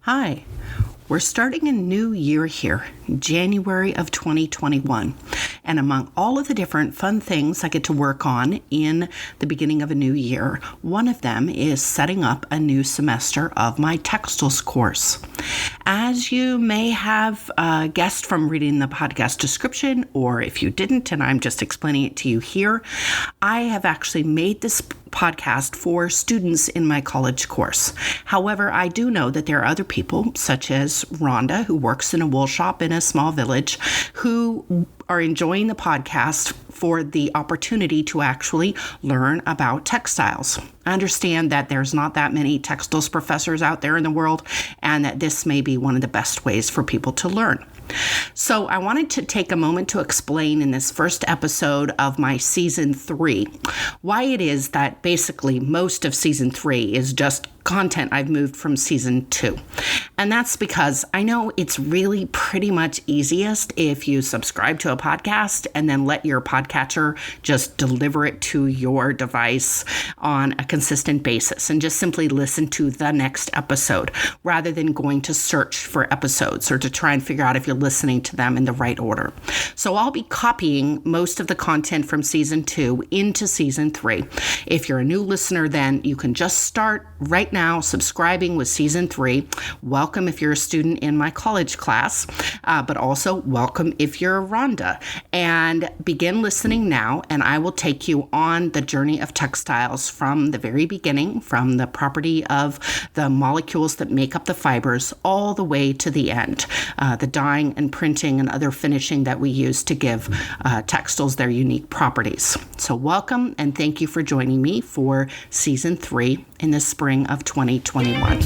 Hi, we're starting a new year here, January of 2021. And among all of the different fun things I get to work on in the beginning of a new year, one of them is setting up a new semester of my Textiles course. As you may have guessed from reading the podcast description, or if you didn't, and I'm just explaining it to you here, I have actually made this podcast for students in my college course. However, I do know that there are other people, such as Rhonda, who works in a wool shop in a small village, who are enjoying the podcast for the opportunity to actually learn about textiles. I understand that there's not that many textiles professors out there in the world, and that this may be one of the best ways for people to learn. So I wanted to take a moment to explain in this first episode of my season 3 why it is that basically most of season 3 is just content I've moved from season 2. And that's because I know it's really pretty much easiest if you subscribe to a podcast and then let your podcatcher just deliver it to your device on a consistent basis and just simply listen to the next episode rather than going to search for episodes or to try and figure out if you're listening to them in the right order. So I'll be copying most of the content from season 2 into season 3. If you're a new listener, then you can just start right now subscribing with season 3. Welcome if you're a student in my college class, but also welcome if you're a Rhonda. And begin listening now, and I will take you on the journey of textiles from the very beginning, from the property of the molecules that make up the fibers, all the way to the end, the dyeing and printing and other finishing that we use to give textiles their unique properties. So welcome, and thank you for joining me for season 3 in the spring of 2021.